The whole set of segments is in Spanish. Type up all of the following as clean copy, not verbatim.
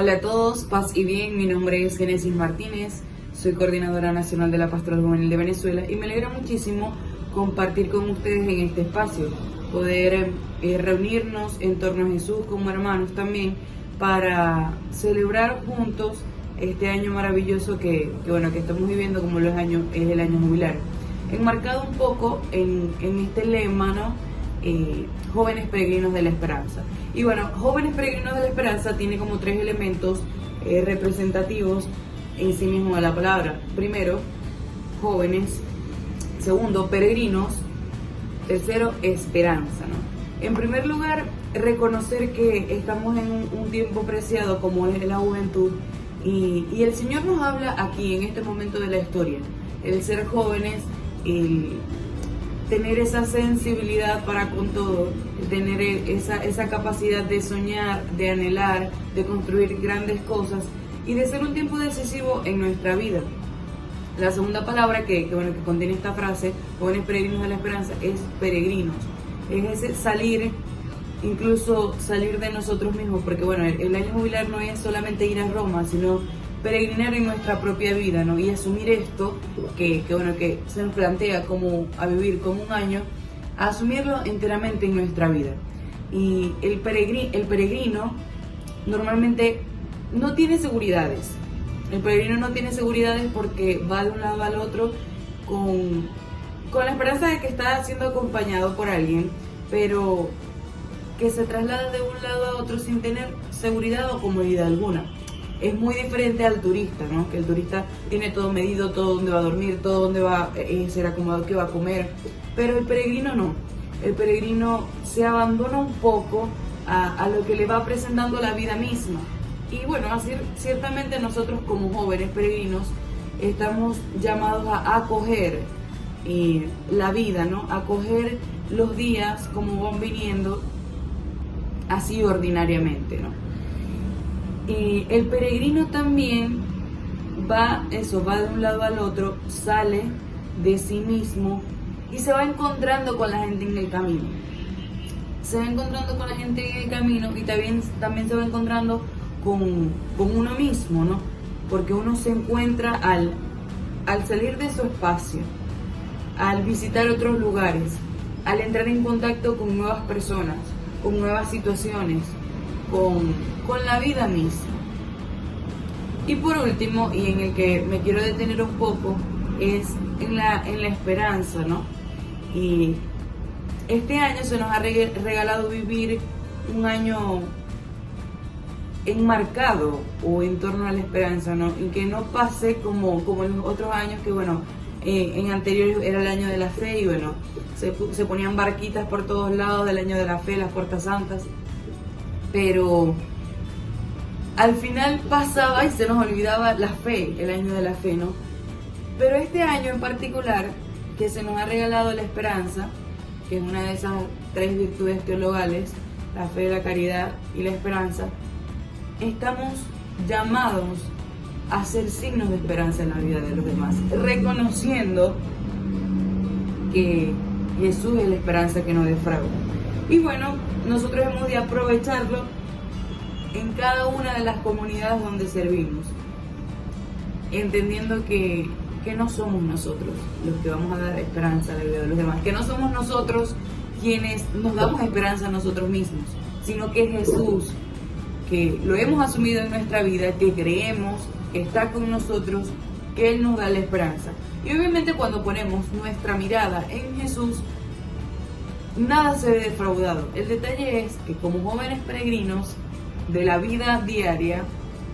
Hola a todos, paz y bien, mi nombre es Génesis Martínez, soy coordinadora nacional de la Pastoral Juvenil de Venezuela y me alegra muchísimo compartir con ustedes en este espacio, poder reunirnos en torno a Jesús como hermanos también para celebrar juntos este año maravilloso que estamos viviendo, como es el año jubilar. Enmarcado un poco en este lema, ¿no? Jóvenes Peregrinos de la Esperanza. Y bueno, Jóvenes Peregrinos de la Esperanza tiene como 3 elementos representativos en sí mismo de la palabra. Primero, jóvenes. Segundo, peregrinos. Tercero, esperanza, ¿no? En primer lugar, reconocer que estamos en un tiempo preciado como es la juventud y el Señor nos habla aquí en este momento de la historia. El ser jóvenes, el tener esa sensibilidad para con todo, tener esa capacidad de soñar, de anhelar, de construir grandes cosas y de ser un tiempo decisivo en nuestra vida. La segunda palabra que contiene esta frase, jóvenes peregrinos de la esperanza, es peregrinos. Es ese salir, incluso salir de nosotros mismos, porque el año jubilar no es solamente ir a Roma, sino peregrinar en nuestra propia vida, ¿no? Y asumir esto que se nos plantea como a vivir como un año, a asumirlo enteramente en nuestra vida. Y el peregrino normalmente no tiene seguridades. El peregrino no tiene seguridades porque va de un lado al otro con la esperanza de que está siendo acompañado por alguien, pero que se traslada de un lado a otro sin tener seguridad o comodidad alguna. Es muy diferente al turista, ¿no? Que el turista tiene todo medido, todo donde va a dormir, todo donde va a ser acomodado, qué va a comer. Pero el peregrino no. El peregrino se abandona un poco a lo que le va presentando la vida misma. Y bueno, así, ciertamente nosotros como jóvenes peregrinos estamos llamados a acoger la vida, ¿no? A acoger los días como van viniendo así ordinariamente, ¿no? Y el peregrino también va de un lado al otro, sale de sí mismo y se va encontrando con la gente en el camino. Se va encontrando con la gente en el camino y también se va encontrando con uno mismo, ¿no? Porque uno se encuentra al salir de su espacio, al visitar otros lugares, al entrar en contacto con nuevas personas, con nuevas situaciones, con la vida misma. Y por último, y en el que me quiero detener un poco, es en la esperanza, ¿no? Y este año se nos ha regalado vivir un año enmarcado o en torno a la esperanza, ¿no? Y que no pase como en los otros años que en anteriores era el año de la fe y se ponían barquitas por todos lados del año de la fe, las puertas santas, pero al final pasaba y se nos olvidaba la fe, el año de la fe, ¿no? Pero este año en particular, que se nos ha regalado la esperanza, que es una de esas 3 virtudes teologales, la fe, la caridad y la esperanza, estamos llamados a ser signos de esperanza en la vida de los demás, reconociendo que Jesús es la esperanza que nos defrauda. Y bueno, nosotros hemos de aprovecharlo en cada una de las comunidades donde servimos, entendiendo que no somos nosotros los que vamos a dar esperanza a la vida de los demás, que no somos nosotros quienes nos damos esperanza a nosotros mismos, sino que es Jesús, que lo hemos asumido en nuestra vida, que creemos que está con nosotros, que Él nos da la esperanza. Y obviamente cuando ponemos nuestra mirada en Jesús, nada se ve defraudado. El detalle es que como jóvenes peregrinos de la vida diaria,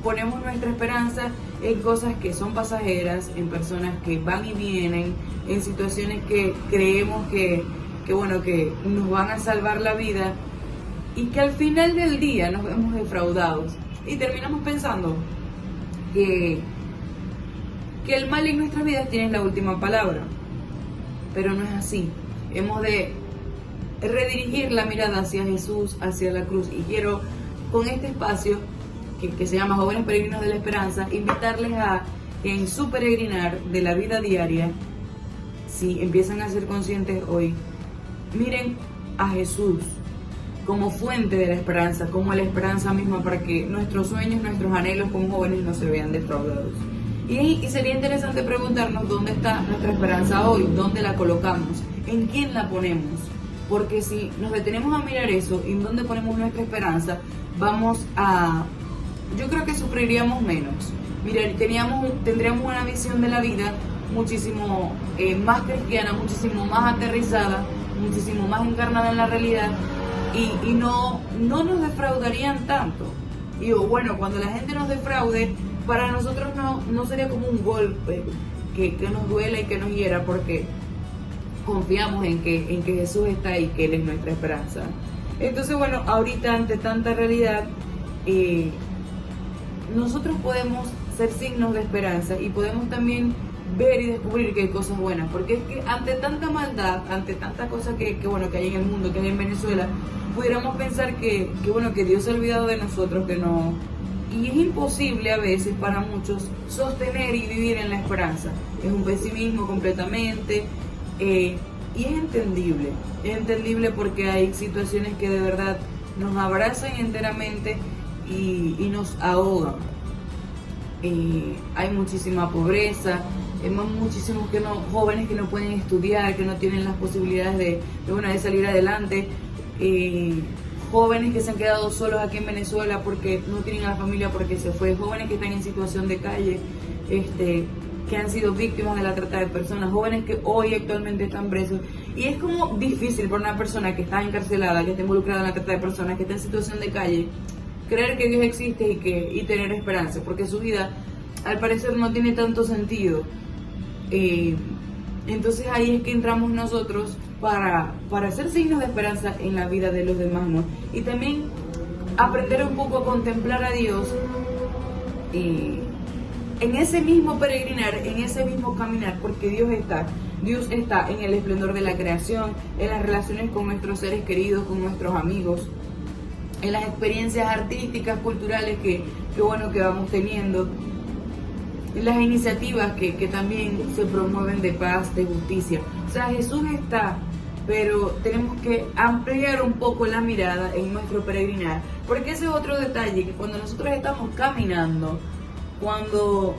ponemos nuestra esperanza en cosas que son pasajeras, en personas que van y vienen, en situaciones que creemos que nos van a salvar la vida y que al final del día nos vemos defraudados y terminamos pensando que el mal en nuestras vidas tiene la última palabra, pero no es así. Hemos de redirigir la mirada hacia Jesús, hacia la cruz, y quiero con este espacio que se llama Jóvenes Peregrinos de la Esperanza invitarles a que en su peregrinar de la vida diaria, si empiezan a ser conscientes hoy, miren a Jesús como fuente de la esperanza, como la esperanza misma para que nuestros sueños, nuestros anhelos como jóvenes no se vean defraudados. Y sería interesante preguntarnos dónde está nuestra esperanza hoy, dónde la colocamos, en quién la ponemos. Porque si nos detenemos a mirar eso, en dónde ponemos nuestra esperanza, yo creo que sufriríamos menos. Tendríamos una visión de la vida muchísimo más cristiana, muchísimo más aterrizada, muchísimo más encarnada en la realidad y no nos defraudarían tanto. Y bueno, cuando la gente nos defraude, para nosotros no sería como un golpe que nos duela y que nos hiera, porque confiamos en que Jesús está ahí, que Él es nuestra esperanza. Entonces, bueno, ahorita ante tanta realidad, nosotros podemos ser signos de esperanza y podemos también ver y descubrir que hay cosas buenas, porque es que ante tanta maldad, ante tanta cosa que hay en el mundo, que hay en Venezuela, pudiéramos pensar que Dios se ha olvidado de nosotros, que no. Y es imposible a veces para muchos sostener y vivir en la esperanza. Es un pesimismo completamente. Y es entendible porque hay situaciones que de verdad nos abrazan enteramente y nos ahogan. Hay muchísima pobreza, hay muchísimos jóvenes que no pueden estudiar, que no tienen las posibilidades de salir adelante, jóvenes que se han quedado solos aquí en Venezuela porque no tienen a la familia porque se fue, jóvenes que están en situación de calle, que han sido víctimas de la trata de personas, jóvenes que hoy actualmente están presos. Y es como difícil para una persona que está encarcelada, que está involucrada en la trata de personas, que está en situación de calle, creer que Dios existe y tener esperanza, porque su vida al parecer no tiene tanto sentido. Entonces ahí es que entramos nosotros para ser signos de esperanza en la vida de los demás, ¿no? Y también aprender un poco a contemplar a Dios en ese mismo peregrinar, en ese mismo caminar, porque Dios está en el esplendor de la creación, en las relaciones con nuestros seres queridos, con nuestros amigos, en las experiencias artísticas, culturales que vamos teniendo, en las iniciativas que también se promueven de paz, de justicia. O sea, Jesús está, pero tenemos que ampliar un poco la mirada en nuestro peregrinar, porque ese es otro detalle, que cuando nosotros estamos caminando, cuando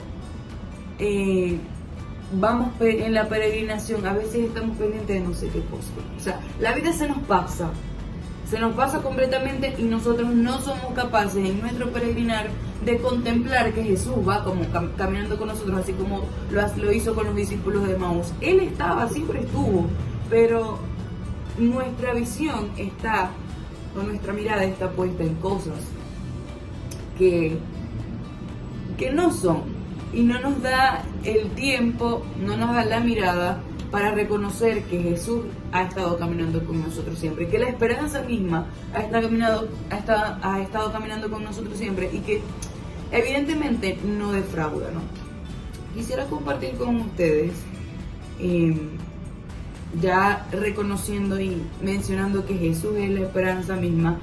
vamos en la peregrinación, a veces estamos pendientes de no sé qué cosa. O sea, la vida se nos pasa completamente y nosotros no somos capaces en nuestro peregrinar de contemplar que Jesús va como caminando con nosotros, así como lo hizo con los discípulos de Maús. Él siempre estuvo, pero nuestra visión nuestra mirada está puesta en cosas que no son, y no nos da el tiempo, no nos da la mirada para reconocer que Jesús ha estado caminando con nosotros siempre, que la esperanza misma ha estado caminando con nosotros siempre y que evidentemente no defrauda, ¿no? Quisiera compartir con ustedes, ya reconociendo y mencionando que Jesús es la esperanza misma,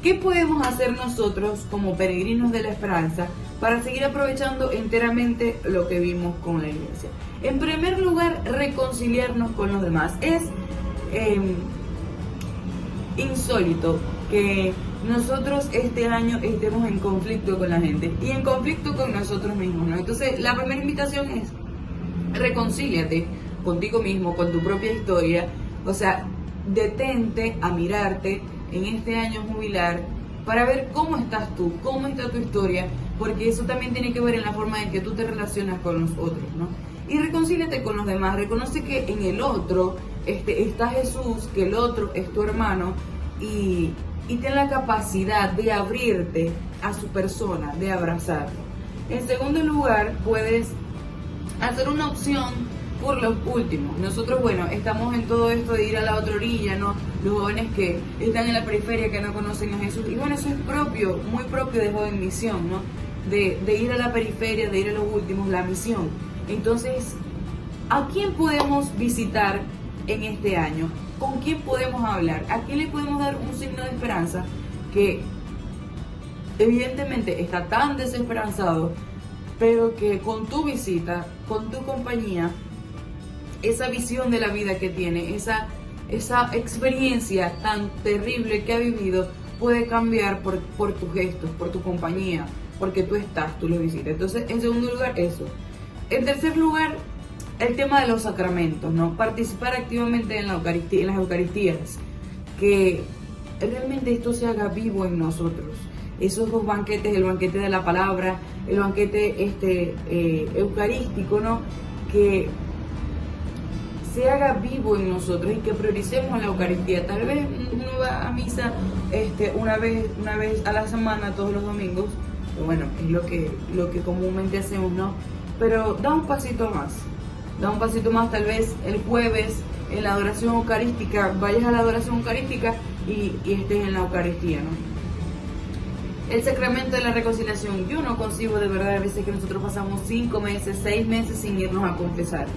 ¿qué podemos hacer nosotros como peregrinos de la esperanza para seguir aprovechando enteramente lo que vimos con la iglesia? En primer lugar, reconciliarnos con los demás. Es insólito que nosotros este año estemos en conflicto con la gente y en conflicto con nosotros mismos, ¿no? Entonces, la primera invitación es: reconcíliate contigo mismo, con tu propia historia. O sea, detente a mirarte en este año jubilar para ver cómo estás tú, cómo está tu historia, porque eso también tiene que ver en la forma en que tú te relacionas con los otros, ¿no? Y reconcíliate con los demás, reconoce que en el otro está Jesús, que el otro es tu hermano, y ten la capacidad de abrirte a su persona, de abrazarlo. En segundo lugar, puedes hacer una opción por los últimos. Nosotros, estamos en todo esto de ir a la otra orilla, ¿no? Los jóvenes que están en la periferia, que no conocen a Jesús. Y eso es muy propio de Joven Misión, ¿no? De ir a la periferia, de ir a los últimos, la misión. Entonces, ¿a quién podemos visitar en este año? ¿Con quién podemos hablar? ¿A quién le podemos dar un signo de esperanza que evidentemente está tan desesperanzado, pero que con tu visita, con tu compañía, esa visión de la vida que tiene, esa esa experiencia tan terrible que ha vivido puede cambiar por tus gestos, por tu compañía, porque tú lo visitas. Entonces, en segundo lugar, eso. En tercer lugar, el tema de los sacramentos, ¿no? Participar activamente en la Eucaristía, en las Eucaristías, que realmente esto se haga vivo en nosotros. Esos dos banquetes, el banquete de la palabra, el banquete eucarístico, ¿no? Que se haga vivo en nosotros y que prioricemos la Eucaristía. Tal vez uno va a misa una vez a la semana, todos los domingos, pero bueno, es lo que comúnmente hacemos, ¿no? Pero da un pasito más, tal vez el jueves en la adoración eucarística, vayas a la adoración eucarística y estés en la Eucaristía, ¿no? El sacramento de la reconciliación, yo no concibo de verdad a veces que nosotros pasamos 5 meses, 6 meses sin irnos a confesar,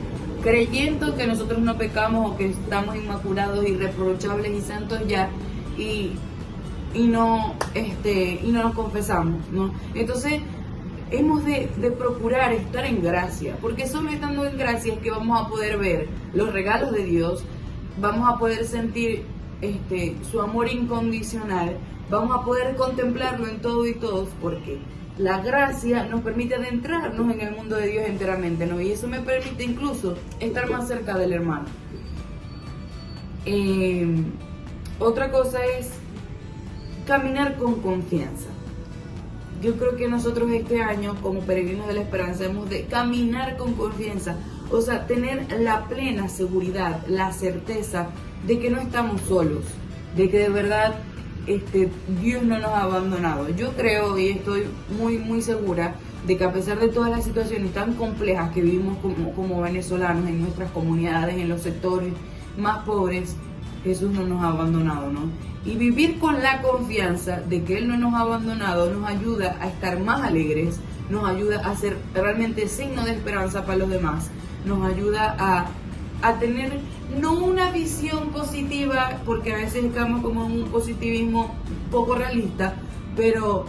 creyendo que nosotros no pecamos o que estamos inmaculados, irreprochables y santos ya, y no nos confesamos, ¿no? Entonces hemos de procurar estar en gracia, porque solo estando en gracia es que vamos a poder ver los regalos de Dios, vamos a poder sentir su amor incondicional, vamos a poder contemplarlo en todo y todos, porque la gracia nos permite adentrarnos en el mundo de Dios enteramente, ¿no? Y eso me permite incluso estar más cerca del hermano. Otra cosa es caminar con confianza. Yo creo que nosotros este año, como peregrinos de la esperanza, hemos de caminar con confianza, o sea, tener la plena seguridad, la certeza de que no estamos solos, de que de verdad Dios no nos ha abandonado. Yo creo y estoy muy, muy segura de que a pesar de todas las situaciones tan complejas que vivimos como venezolanos en nuestras comunidades, en los sectores más pobres, Jesús no nos ha abandonado, ¿no? Y vivir con la confianza de que Él no nos ha abandonado nos ayuda a estar más alegres, nos ayuda a ser realmente signo de esperanza para los demás, nos ayuda a tener no una visión positiva, porque a veces estamos como en un positivismo poco realista, pero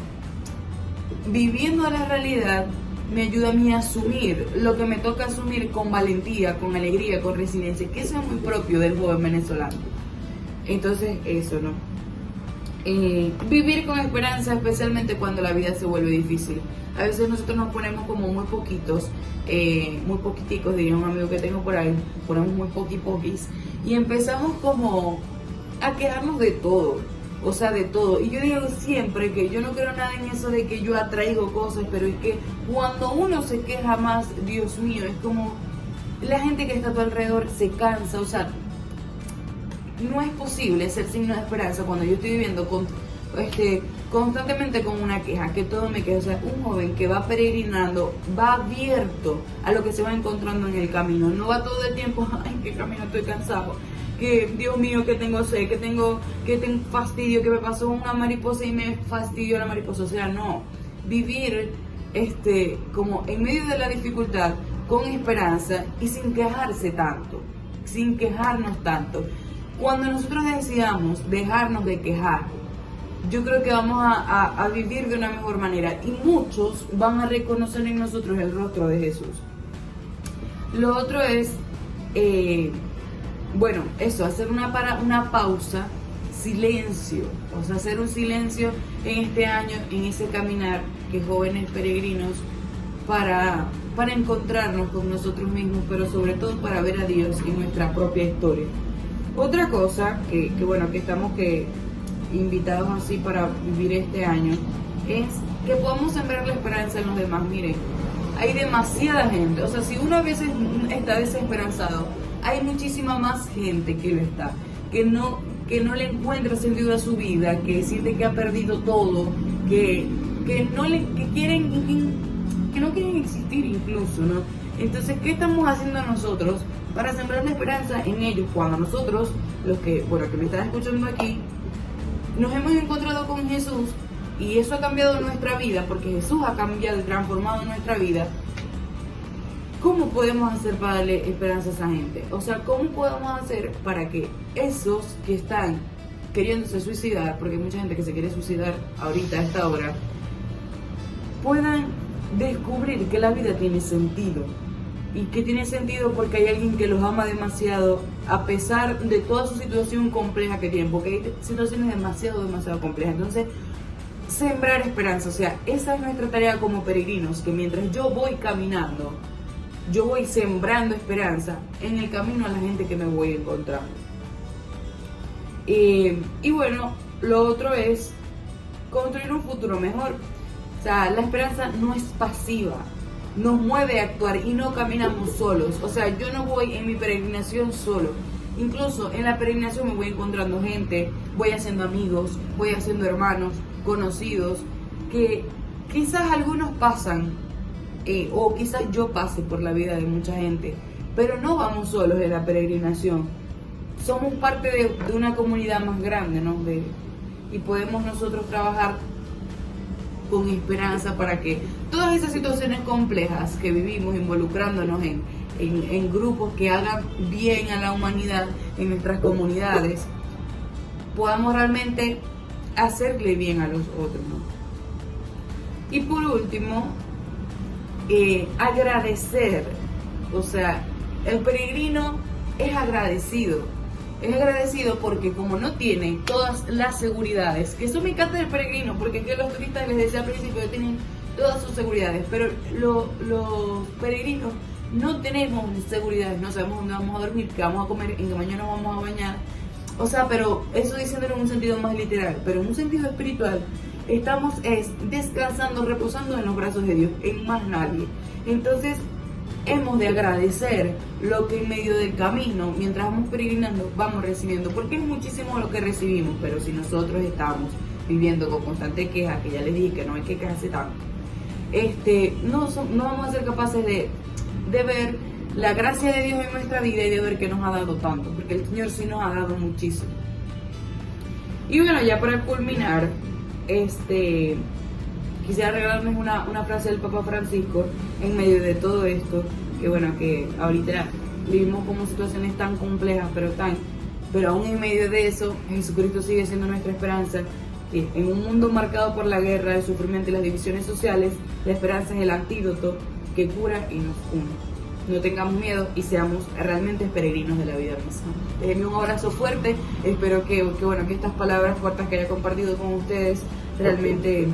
viviendo la realidad me ayuda a mí a asumir lo que me toca asumir con valentía, con alegría, con resiliencia, que eso es muy propio del joven venezolano. Entonces eso, ¿no? Vivir con esperanza, especialmente cuando la vida se vuelve difícil. A veces nosotros nos ponemos como muy poquitos, muy poquiticos, diría un amigo que tengo por ahí, ponemos muy poquis, y empezamos como a quejarnos de todo, o sea, de todo. Y yo digo siempre que yo no creo nada en eso de que yo atraigo cosas, pero es que cuando uno se queja más, Dios mío, es como la gente que está a tu alrededor se cansa, o sea, no es posible ser signo de esperanza cuando yo estoy viviendo constantemente con una queja, que todo me queja. O sea, un joven que va peregrinando, va abierto a lo que se va encontrando en el camino, no va todo el tiempo, ay, qué camino, estoy cansado, que Dios mío, que tengo sed, que tengo fastidio, que me pasó una mariposa y me fastidió la mariposa. O sea, no, vivir como en medio de la dificultad con esperanza y sin quejarse tanto, sin quejarnos tanto. Cuando nosotros decidamos dejarnos de quejar, yo creo que vamos a vivir de una mejor manera y muchos van a reconocer en nosotros el rostro de Jesús. Lo otro es, hacer una pausa, silencio, o sea, hacer un silencio en este año, en ese caminar que jóvenes peregrinos, para encontrarnos con nosotros mismos, pero sobre todo para ver a Dios en nuestra propia historia. Otra cosa que estamos invitados así para vivir este año es que podamos sembrar la esperanza en los demás. Miren, hay demasiada gente, o sea, si uno a veces está desesperanzado, hay muchísima más gente que lo está, que no le encuentra sentido a su vida, que siente que ha perdido todo, que no quieren existir incluso, ¿no? Entonces, ¿qué estamos haciendo nosotros para sembrar la esperanza en ellos cuando nosotros, los que me están escuchando aquí, nos hemos encontrado con Jesús y eso ha cambiado nuestra vida, porque Jesús ha cambiado y transformado nuestra vida? ¿Cómo podemos hacer para darle esperanza a esa gente? O sea, ¿cómo podemos hacer para que esos que están queriéndose suicidar, porque hay mucha gente que se quiere suicidar ahorita a esta hora, puedan descubrir que la vida tiene sentido y que tiene sentido porque hay alguien que los ama demasiado a pesar de toda su situación compleja que tienen, porque hay situaciones demasiado complejas. Entonces, sembrar esperanza, o sea, esa es nuestra tarea como peregrinos, que mientras yo voy caminando, yo voy sembrando esperanza en el camino a la gente que me voy encontrando. Y bueno, lo otro es construir un futuro mejor. O sea, la esperanza no es pasiva, nos mueve a actuar y no caminamos solos. O sea, yo no voy en mi peregrinación solo. Incluso en la peregrinación me voy encontrando gente, voy haciendo amigos, voy haciendo hermanos, conocidos, que quizás algunos pasan, o quizás yo pase por la vida de mucha gente, pero no vamos solos en la peregrinación. Somos parte de una comunidad más grande, ¿no? Y podemos nosotros trabajar con esperanza para que todas esas situaciones complejas que vivimos involucrándonos en grupos que hagan bien a la humanidad, en nuestras comunidades, podamos realmente hacerle bien a los otros, ¿no? Y por último, agradecer. O sea, el peregrino es agradecido. Es agradecido porque como no tiene todas las seguridades, que eso me encanta del peregrino, porque que los turistas, les decía al principio, que tienen todas sus seguridades, pero los peregrinos no tenemos seguridades, no sabemos dónde vamos a dormir, qué vamos a comer, en qué mañana nos vamos a bañar. O sea, pero eso diciéndolo en un sentido más literal, pero en un sentido espiritual, estamos descansando, reposando en los brazos de Dios, en más nadie. Entonces, hemos de agradecer lo que en medio del camino, mientras vamos peregrinando, vamos recibiendo, porque es muchísimo lo que recibimos, pero si nosotros estamos viviendo con constante queja, que ya les dije que no hay que quejarse tanto, no vamos a ser capaces de ver la gracia de Dios en nuestra vida y de ver que nos ha dado tanto, porque el Señor sí nos ha dado muchísimo. Y bueno, ya para culminar, quisiera regalarles una frase del Papa Francisco en medio de todo esto, que bueno, que ahorita vivimos como situaciones tan complejas, pero aún en medio de eso, Jesucristo sigue siendo nuestra esperanza, que en un mundo marcado por la guerra, el sufrimiento y las divisiones sociales, la esperanza es el antídoto que cura y nos une. No tengamos miedo y seamos realmente peregrinos de la vida misma. Déjenme un abrazo fuerte, espero que estas palabras cortas que haya compartido con ustedes realmente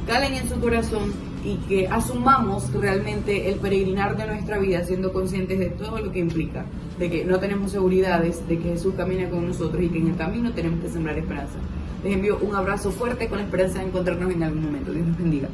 calen en su corazón y que asumamos realmente el peregrinar de nuestra vida siendo conscientes de todo lo que implica, de que no tenemos seguridades, de que Jesús camina con nosotros y que en el camino tenemos que sembrar esperanza. Les envío un abrazo fuerte con la esperanza de encontrarnos en algún momento. Dios los bendiga.